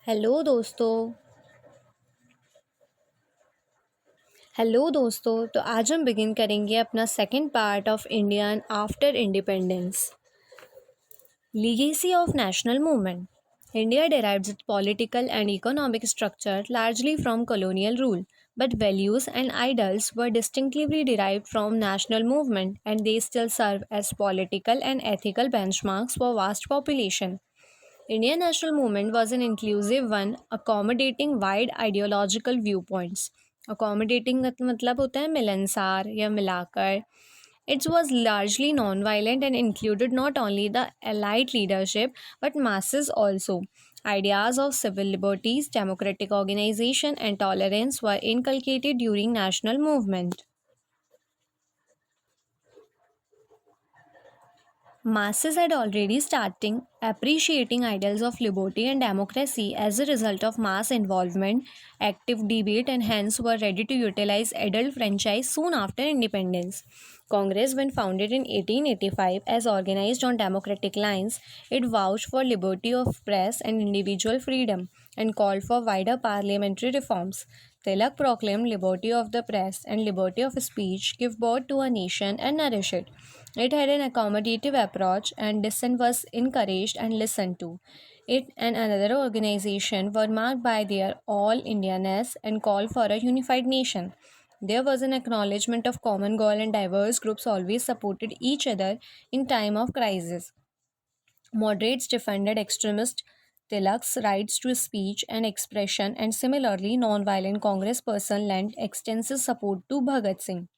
Hello दोस्तों। तो आज हम बिगिन करेंगे अपना second part of Indian after independence. Legacy of national movement. India derives its political and economic structure largely from colonial rule, but values and ideals were distinctively derived from national movement, and they still serve as political and ethical benchmarks for vast population. Indian national movement was an inclusive one, accommodating wide ideological viewpoints. Accommodating का मतलब होता है मिलनसार या मिलाकर. It was largely non-violent and included not only the elite leadership but masses also. Ideas of civil liberties, democratic organization, and tolerance were inculcated during national movement. Masses had already starting appreciating ideals of liberty and democracy as a result of mass involvement, active debate, and hence were ready to utilize adult franchise soon after independence. Congress, when founded in 1885 as organized on democratic lines, it vouched for liberty of press and individual freedom and called for wider parliamentary reforms. Tilak proclaimed liberty of the press and liberty of speech give birth to a nation and nourish it. It had an accommodative approach and dissent was encouraged and listened to. It and another organization were marked by their all Indianness and called for a unified nation. There was an acknowledgement of common goal and diverse groups always supported each other in time of crisis. Moderates defended extremist Tilak's rights to speech and expression, and similarly, non-violent congressperson lent extensive support to Bhagat Singh.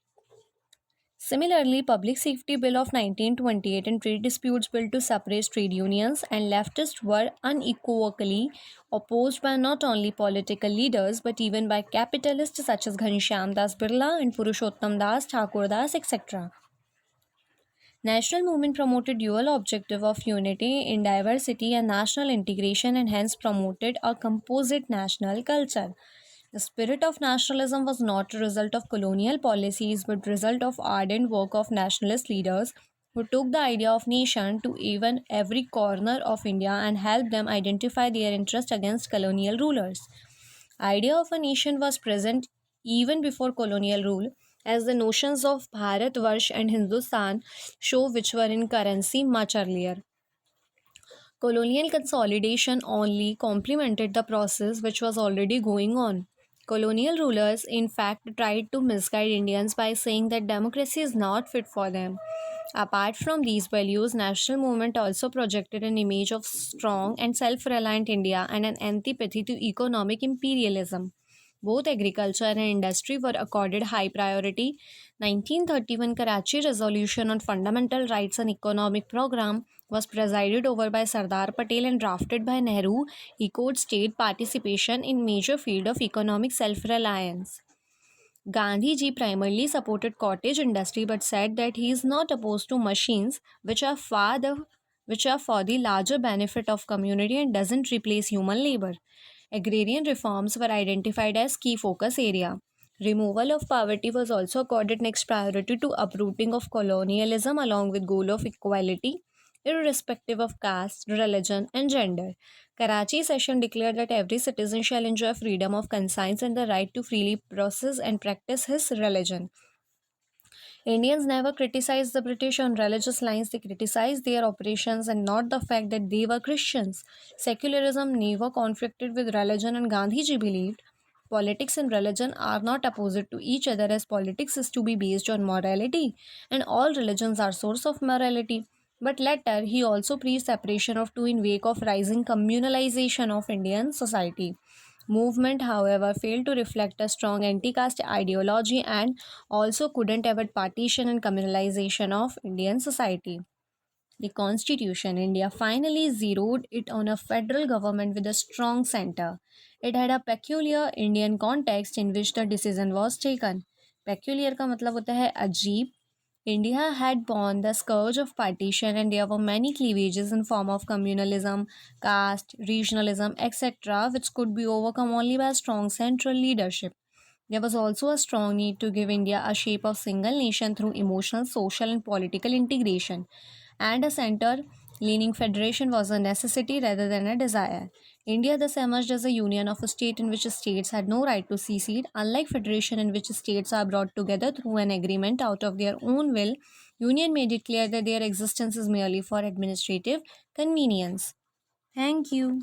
Similarly, Public Safety Bill of 1928 and Trade Disputes Bill to suppress trade unions and leftists were unequivocally opposed by not only political leaders but even by capitalists such as Ghanshyam Das Birla and Purushottam Das, Thakur Das, etc. National movement promoted dual objective of unity in diversity and national integration and hence promoted a composite national culture. The spirit of nationalism was not a result of colonial policies but result of ardent work of nationalist leaders who took the idea of nation to even every corner of India and helped them identify their interest against colonial rulers. Idea of a nation was present even before colonial rule, as the notions of Bharat Varsh and Hindustan show which were in currency much earlier. Colonial consolidation only complemented the process which was already going on. Colonial rulers, in fact, tried to misguide Indians by saying that democracy is not fit for them. Apart from these values, national movement also projected an image of strong and self-reliant India and an antipathy to economic imperialism. Both agriculture and industry were accorded high priority. 1931 Karachi Resolution on Fundamental Rights and Economic Program was presided over by Sardar Patel and drafted by Nehru, echoed state participation in major field of economic self-reliance. Gandhi ji primarily supported cottage industry but said that he is not opposed to machines which are for the larger benefit of community and doesn't replace human labor. Agrarian reforms were identified as key focus area. Removal of poverty was also accorded next priority to uprooting of colonialism along with goal of equality irrespective of caste, religion, and gender. Karachi session declared that every citizen shall enjoy freedom of conscience and the right to freely process and practice his religion. Indians never criticized the British on religious lines, they criticized their operations and not the fact that they were Christians. Secularism never conflicted with religion, and Gandhiji believed politics and religion are not opposite to each other, as politics is to be based on morality and all religions are source of morality. But later, he also preached separation of two in wake of rising communalization of Indian society. Movement, however, failed to reflect a strong anti-caste ideology and also couldn't avoid partition and communalization of Indian society. The Constitution India finally zeroed it on a federal government with a strong center. It had a peculiar Indian context in which the decision was taken. Peculiar का मतलब होता है अजीब. India had borne the scourge of partition and there were many cleavages in form of communalism, caste, regionalism, etc., which could be overcome only by strong central leadership. There was also a strong need to give India a shape of single nation through emotional, social, and political integration, and a center Leaning federation was a necessity rather than a desire. India thus emerged as a union of a state in which states had no right to secede, unlike federation in which states are brought together through an agreement out of their own will. Union made it clear that their existence is merely for administrative convenience. Thank you.